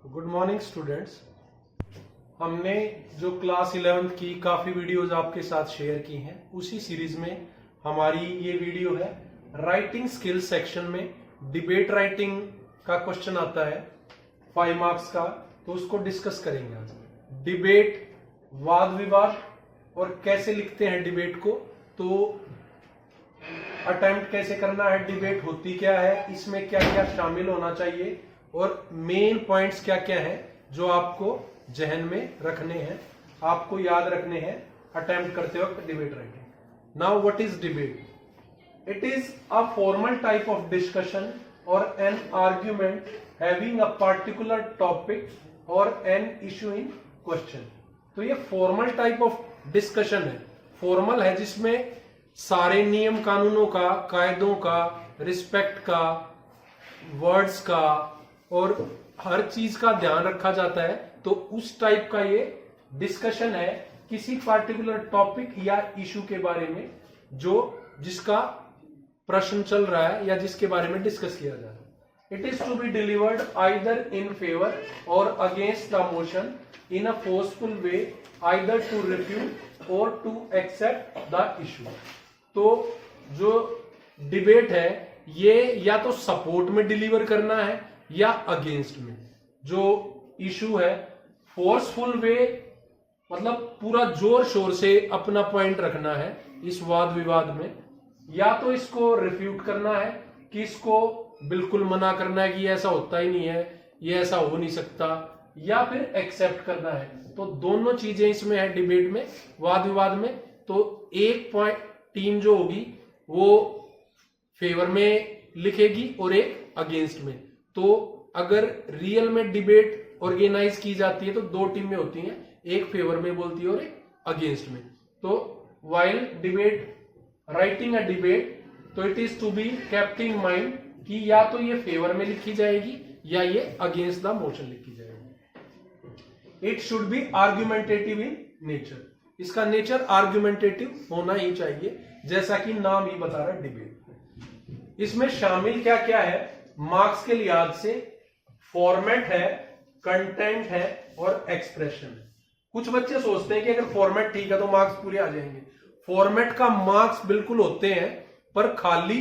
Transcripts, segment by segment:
Good morning students. हमने जो class 11th की काफी वीडियोस आपके साथ शेयर की हैं, उसी सीरीज में हमारी ये वीडियो है। राइटिंग स्किल्स सेक्शन में डिबेट राइटिंग का क्वेश्चन आता है 5 मार्क्स का, तो उसको डिस्कस करेंगे आज। डिबेट, वाद विवाद और कैसे लिखते हैं डिबेट को, तो अटेम्प्ट कैसे करना है, डिबेट होती क्या है, इसमें क्या क्या शामिल होना चाहिए और मेन पॉइंट्स क्या क्या है जो आपको जहन में रखने हैं, आपको याद रखने हैं अटेम्प्ट करते वक्त debate writing. Now what is debate? It is a formal type of discussion or an argument having a particular topic or an issue in question. तो ये फॉर्मल टाइप ऑफ डिस्कशन है। फॉर्मल है जिसमें सारे नियम कानूनों का, कायदों का, रिस्पेक्ट का, वर्ड्स का और हर चीज का ध्यान रखा जाता है। तो उस टाइप का ये डिस्कशन है किसी पार्टिकुलर टॉपिक या इशू के बारे में, जो जिसका प्रश्न चल रहा है या जिसके बारे में डिस्कस किया जा रहा है। It is to be delivered either in favour or against the motion in a forceful way, either to refute or to accept the issue. तो जो डिबेट है ये या तो सपोर्ट में डिलीवर करना है या अगेंस्ट में। जो इशू है फोर्सफुल वे, मतलब पूरा जोर शोर से अपना पॉइंट रखना है इस वाद विवाद में, या तो इसको रिफ्यूट करना है कि इसको बिल्कुल मना करना है कि ऐसा होता ही नहीं है, ये ऐसा हो नहीं सकता, या फिर एक्सेप्ट करना है। तो दोनों चीजें इसमें है डिबेट में, वाद विवाद में। तो एक पॉइंट टीम जो होगी वो फेवर में लिखेगी और एक अगेंस्ट में। तो अगर रियल में डिबेट ऑर्गेनाइज की जाती है तो दो टीमें होती हैं, एक फेवर में बोलती है और एक अगेंस्ट में। तो while debate writing a debate, तो it is to be kept in mind कि या तो ये फेवर में लिखी जाएगी या ये अगेंस्ट द मोशन लिखी जाएगी। It should be argumentative in nature. इसका नेचर आर्ग्यूमेंटेटिव होना ही चाहिए, जैसा कि नाम ही बता रहा है डिबेट। इसमें शामिल क्या क्या है मार्क्स के लिहाज से? फॉर्मेट है, कंटेंट है और एक्सप्रेशन है। कुछ बच्चे सोचते हैं कि अगर फॉर्मेट ठीक है तो मार्क्स पूरे आ जाएंगे। फॉर्मेट का मार्क्स बिल्कुल होते हैं, पर खाली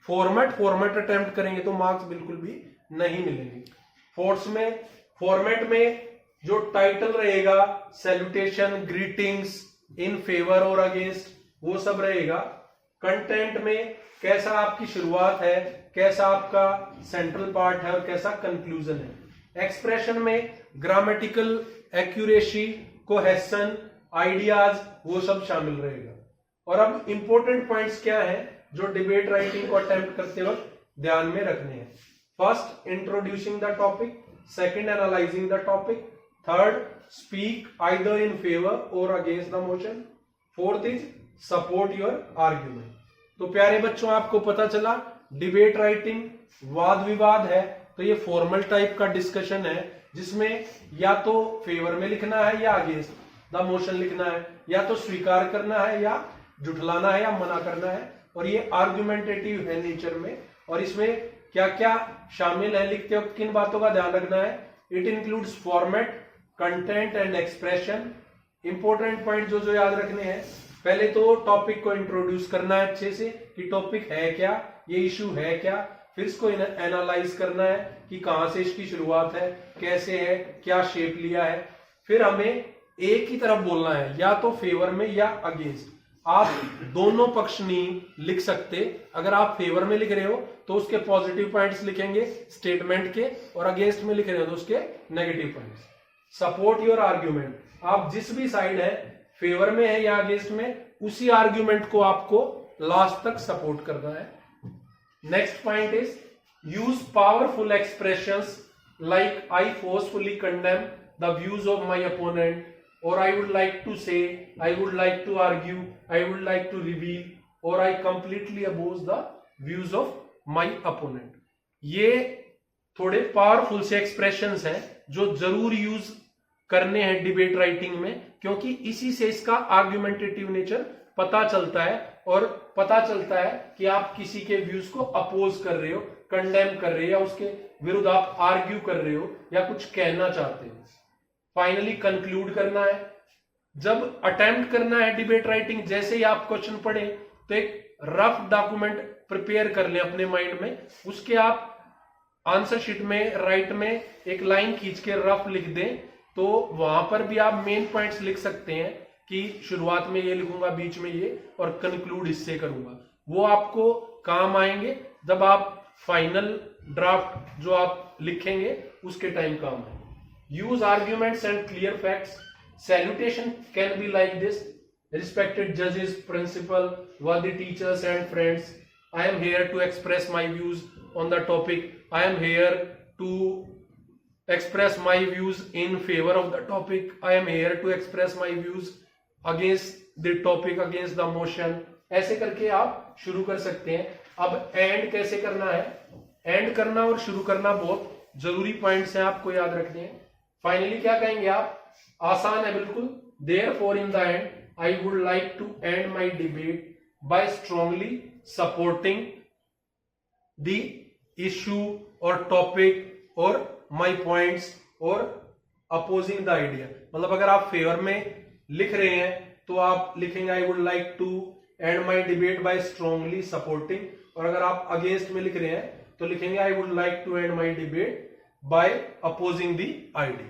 फॉर्मेट अटेम्प्ट करेंगे तो मार्क्स बिल्कुल भी नहीं मिलेंगे। फॉर्मेट में जो टाइटल रहेगा, salutation, greetings, in favour or against, वो सब रहेगा। कंटेंट में कैसा आपकी शुरुआत है, कैसा आपका सेंट्रल पार्ट है और कैसा कंक्लूजन है। एक्सप्रेशन में ग्रामेटिकल एक्यूरेसी, कोहेसन, आइडियाज, वो सब शामिल रहेगा। और अब इंपॉर्टेंट पॉइंट्स क्या है जो डिबेट राइटिंग को अटेम्प्ट करते वक्त ध्यान में रखने हैं? First, introducing the topic. Second, analysing the topic. Third, speak either in favour or against the motion. Fourth is support your argument. तो प्यारे बच्चों, आपको पता चला डिबेट राइटिंग वाद विवाद है तो ये फॉर्मल टाइप का डिस्कशन है जिसमें या तो फेवर में लिखना है या अगेंस्ट द मोशन लिखना है, या तो स्वीकार करना है या जुठलाना है या मना करना है। और ये आर्ग्यूमेंटेटिव है नेचर में। और इसमें क्या क्या शामिल है लिखते वक्त, किन बातों का ध्यान रखना है? It includes format, content and expression. Important point जो जो याद रखने हैं, पहले तो टॉपिक को इंट्रोड्यूस करना है अच्छे से कि टॉपिक है क्या, ये इशू है क्या। फिर इसको एनालाइज करना है कि कहां से इसकी शुरुआत है, कैसे है, क्या शेप लिया है। फिर हमें एक ही तरफ बोलना है, या तो फेवर में या अगेंस्ट। आप दोनों पक्ष नहीं लिख सकते। अगर आप फेवर में लिख रहे हो तो उसके पॉजिटिव पॉइंट्स लिखेंगे स्टेटमेंट के, और अगेंस्ट में लिख रहे हो तो उसके negative points. Support your argument, आप जिस भी साइड है, फेवर में है या अगेंस्ट में, उसी आर्ग्यूमेंट को आपको लास्ट तक सपोर्ट करना है। Next point is use powerful expressions like I forcefully condemn the views of my opponent, और I would like to say, I would like to argue, I would like to reveal, और I completely oppose the views of my opponent. ये थोड़े powerful से expressions हैं जो जरूर use करने हैं डिबेट राइटिंग में, क्योंकि इसी से इसका आर्ग्यूमेंटेटिव नेचर पता चलता है और पता चलता है कि आप किसी के व्यूज को अपोज कर रहे हो, कंडेम कर रहे हो या उसके विरुद्ध आप आर्ग्यू कर रहे हो या कुछ कहना चाहते हो। फाइनली कंक्लूड करना है। जब अटेम्प्ट करना है डिबेट राइटिंग, जैसे ही आप क्वेश्चन पढ़े तो एक रफ डॉक्यूमेंट प्रिपेयर कर लें अपने माइंड में, उसके आप आंसर शीट में राइट में एक लाइन खींच के रफ लिख दें, तो वहां पर भी आप मेन पॉइंट्स लिख सकते हैं कि शुरुआत में ये लिखूंगा, बीच में ये, और कंक्लूड इससे करूंगा। वो आपको काम आएंगे जब आप फाइनल ड्राफ्ट जो आप लिखेंगे उसके टाइम काम आएंगे। Use arguments and clear facts. Salutation can be like this: respected judges, principal, worthy teachers and friends, I am here to express my views on the topic. I am here to express my views in favor of the topic. I am here to express my views against the topic, against the motion. ऐसे करके आप शुरू कर सकते हैं। अब and कैसे करना है? एंड करना और शुरू करना बहुत जरूरी पॉइंट्स हैं, आपको याद रखने हैं। फाइनली क्या कहेंगे आप? आसान है बिल्कुल। Therefore in the end I would like to end my debate by strongly supporting the issue or topic or my points or opposing the idea। मतलब अगर आप फेवर में लिख रहे हैं तो आप लिखेंगे I would like to end my debate by strongly supporting, और अगर आप अगेंस्ट में लिख रहे हैं तो लिखेंगे I would like to end my debate by opposing the idea।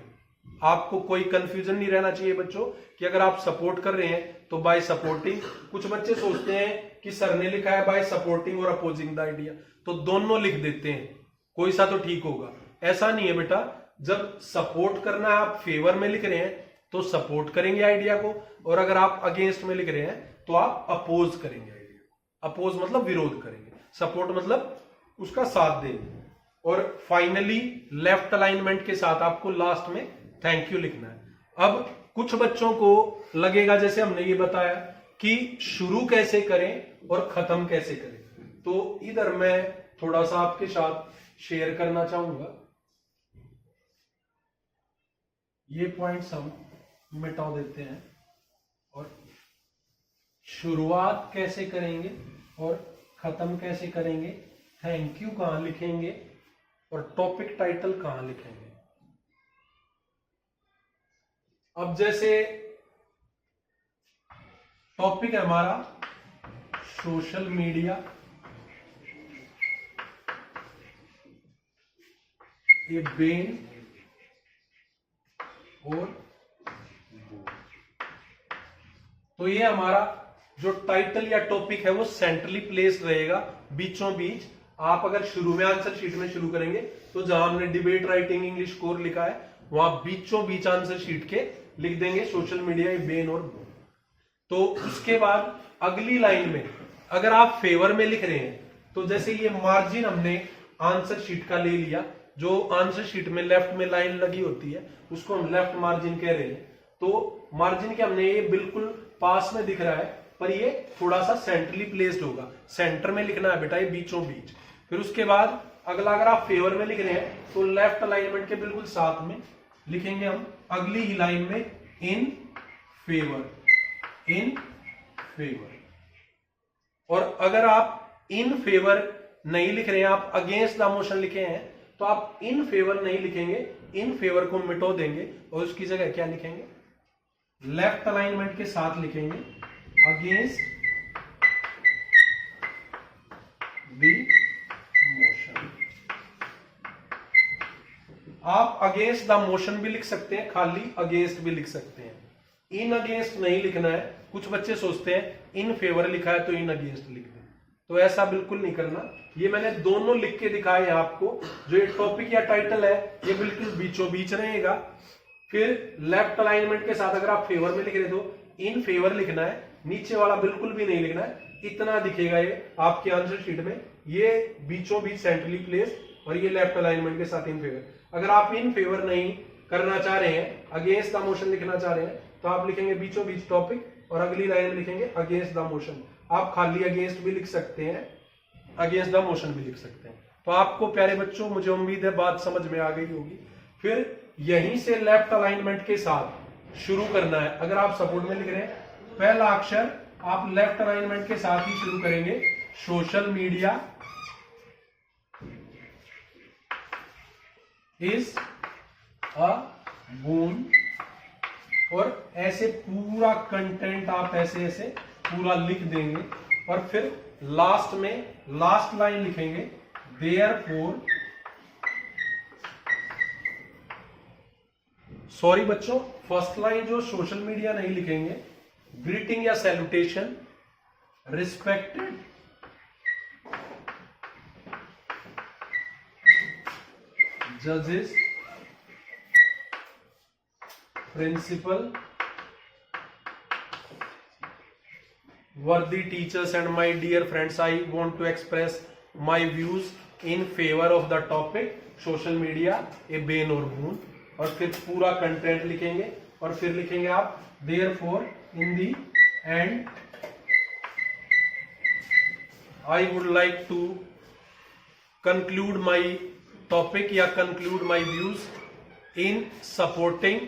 आपको कोई कंफ्यूजन नहीं रहना चाहिए बच्चों कि अगर आप सपोर्ट कर रहे हैं तो बाय सपोर्टिंग। कुछ बच्चे सोचते हैं कि सर ने लिखा है बाय सपोर्टिंग और अपोजिंग द आइडिया, तो दोनों लिख देते हैं, कोई सा तो ठीक होगा। ऐसा नहीं है बेटा, जब सपोर्ट करना है, आप फेवर में लिख रहे हैं तो सपोर्ट करेंगे आइडिया को, और अगर आप अगेंस्ट में लिख रहे हैं तो आप अपोज करेंगे आइडिया। अपोज मतलब विरोध करेंगे, सपोर्ट मतलब उसका साथ देंगे। और फाइनली लेफ्ट अलाइनमेंट के साथ आपको लास्ट में थैंक यू लिखना है। अब कुछ बच्चों को लगेगा जैसे हमने ये बताया कि शुरू कैसे करें और खत्म कैसे करें, तो इधर मैं थोड़ा सा आपके साथ शेयर करना चाहूंगा। ये पॉइंट्स हम मिटा देते हैं और शुरुआत कैसे करेंगे और खत्म कैसे करेंगे, थैंक यू कहां लिखेंगे और टॉपिक टाइटल कहां लिखेंगे। अब जैसे टॉपिक है हमारा सोशल मीडिया, ए बेन और तो ये हमारा जो टाइटल या टॉपिक है वो सेंट्रली प्लेस्ड रहेगा, बीचों बीच। आप अगर शुरू में आंसर शीट में शुरू करेंगे तो जहां हमने डिबेट राइटिंग इंग्लिश कोर लिखा है वहां बीचों बीच आंसर शीट के लिख देंगे सोशल मीडिया, बेन और बोन। तो उसके बाद अगली लाइन में अगर आप फेवर में लिख रहे हैं तो जैसे ये मार्जिन हमने आंसर शीट का ले लिया, जो आंसर शीट में लेफ्ट में लाइन लगी होती है उसको हम लेफ्ट मार्जिन कह रहे हैं। तो मार्जिन के हमने ये बिल्कुल पास में दिख रहा है, पर ये थोड़ा सा सेंट्रली प्लेस्ड होगा, सेंटर में लिखना है बेटा, ये बीचों बीच। फिर उसके बाद अगला अगर आप फेवर में लिख रहे हैं तो लेफ्ट अलाइनमेंट के बिल्कुल साथ में लिखेंगे हम अगली ही लाइन में इन फेवर, इन फेवर। और अगर आप इन फेवर नहीं लिख रहे हैं, आप अगेंस्ट द मोशन लिखे हैं, तो आप इन फेवर नहीं लिखेंगे, इन फेवर को मिटो देंगे और उसकी जगह क्या लिखेंगे? लेफ्ट अलाइनमेंट के साथ लिखेंगे अगेंस्ट द मोशन। आप अगेंस्ट द मोशन भी लिख सकते हैं, खाली अगेंस्ट भी लिख सकते हैं। इन अगेंस्ट नहीं लिखना है। कुछ बच्चे सोचते हैं इन फेवर लिखा है तो इन अगेंस्ट लिख दें, तो ऐसा बिल्कुल नहीं करना। ये मैंने दोनों लिख के दिखाए हैं आपको। जो ये टॉपिक या टाइटल है ये बिल्कुल बीचों बीच रहेगा। फिर लेफ्ट अलाइनमेंट के साथ अगर आप फेवर में लिख रहे तो इन फेवर लिखना है, नीचे वाला बिल्कुल भी नहीं लिखना है, इतना दिखेगा ये आपके आंसर शीट में, ये बीचों बीच सेंट्रली प्लेस, और ये लेफ्ट अलाइनमेंट के साथ इन फेवर। अगर आप इन फेवर नहीं करना चाह रहे हैं, अगेंस्ट द मोशन लिखना चाह रहे हैं, तो आप लिखेंगे बीचों बीच टॉपिक और अगली लाइन में लिखेंगे अगेंस्ट द मोशन। आप खाली अगेंस्ट भी लिख सकते हैं, अगेंस्ट द मोशन भी लिख सकते हैं। तो आपको प्यारे बच्चों, मुझे उम्मीद है बात समझ में आ गई होगी। फिर यहीं से लेफ्ट अलाइनमेंट के साथ शुरू करना है। अगर आप सपोर्ट में लिख रहे हैं, पहला अक्षर आप लेफ्ट अलाइनमेंट के साथ ही शुरू करेंगे, social media, is a boon। और ऐसे पूरा कंटेंट आप ऐसे ऐसे पूरा लिख देंगे और फिर लास्ट में लास्ट लाइन लिखेंगे देयरफॉर। सॉरी बच्चों, फर्स्ट लाइन जो सोशल मीडिया नहीं लिखेंगे, ग्रीटिंग या सैल्यूटेशन, रिस्पेक्टेड जजेस, principal, worthy teachers and my dear friends, I want to express my views in favor of the topic social media a bane or boon। और फिर पूरा content लिखेंगे और फिर लिखेंगे आप therefore in the end I would like to conclude my topic या conclude my views in supporting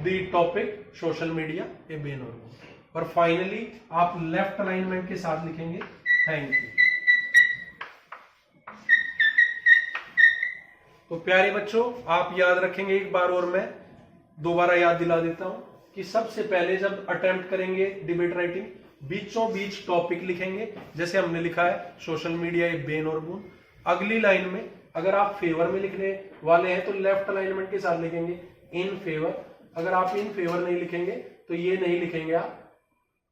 the topic social media a bane or boon। और फाइनली आप लेफ्ट अलाइनमेंट के साथ लिखेंगे थैंक यू। तो प्यारे बच्चों, आप याद रखेंगे, एक बार और मैं दोबारा याद दिला देता हूं कि सबसे पहले जब अटेम्प्ट करेंगे डिबेट राइटिंग, बीचों बीच टॉपिक लिखेंगे, जैसे हमने लिखा है सोशल मीडिया ए बेन और बून। अगली लाइन में अगर आप फेवर में लिखने वाले हैं तो लेफ्ट अलाइनमेंट के साथ लिखेंगे इन फेवर। अगर आप इन फेवर नहीं लिखेंगे तो ये नहीं लिखेंगे, आप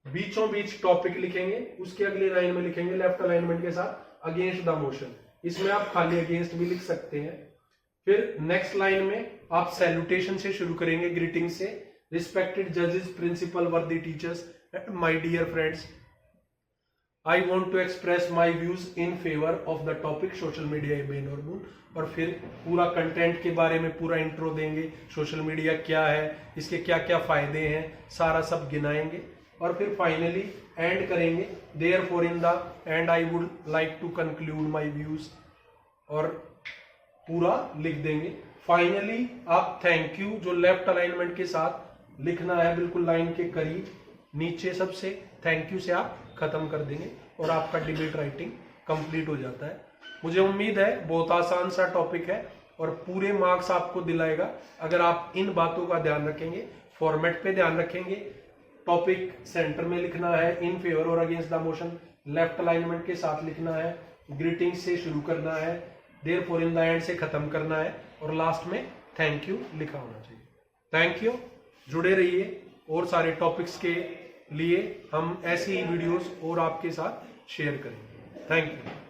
बीचों बीच टॉपिक लिखेंगे, उसके अगली लाइन में लिखेंगे लेफ्ट अलाइनमेंट के साथ अगेंस्ट द मोशन। इसमें आप खाली अगेंस्ट भी लिख सकते हैं। फिर नेक्स्ट लाइन में आप सैल्यूटेशन से शुरू करेंगे, ग्रीटिंग से, रिस्पेक्टेड जजेस, principal, worthy teachers and my dear friends, I want to express my views in favour of the topic social media a bane और बून। और फिर पूरा कंटेंट के बारे में पूरा इंट्रो देंगे, सोशल मीडिया क्या है, इसके क्या क्या फायदे हैं, सारा सब गिनाएंगे। और फिर फाइनली एंड करेंगे therefore in the end I would like to conclude my views, और पूरा लिख देंगे। फाइनली आप थैंक यू जो लेफ्ट अलाइनमेंट के साथ लिखना है बिल्कुल लाइन के करीब नीचे सबसे, थैंक यू से आप खत्म कर देंगे और आपका डिबेट राइटिंग कंप्लीट हो जाता है। मुझे उम्मीद है बहुत आसान सा टॉपिक है और पूरे मार्क्स आपको दिलाएगा अगर आप इन बातों का ध्यान रखेंगे। फॉर्मेट पे ध्यान रखेंगे, टॉपिक सेंटर में लिखना है, इन favour or against the motion left alignment के साथ लिखना है, ग्रीटिंग से शुरू करना है, देयरफॉर इन द एंड से खत्म करना है और लास्ट में थैंक यू लिखा होना चाहिए। थैंक यू, जुड़े रहिए और सारे टॉपिक्स के लिए हम ऐसी ही वीडियोस और आपके साथ शेयर करेंगे। Thank you.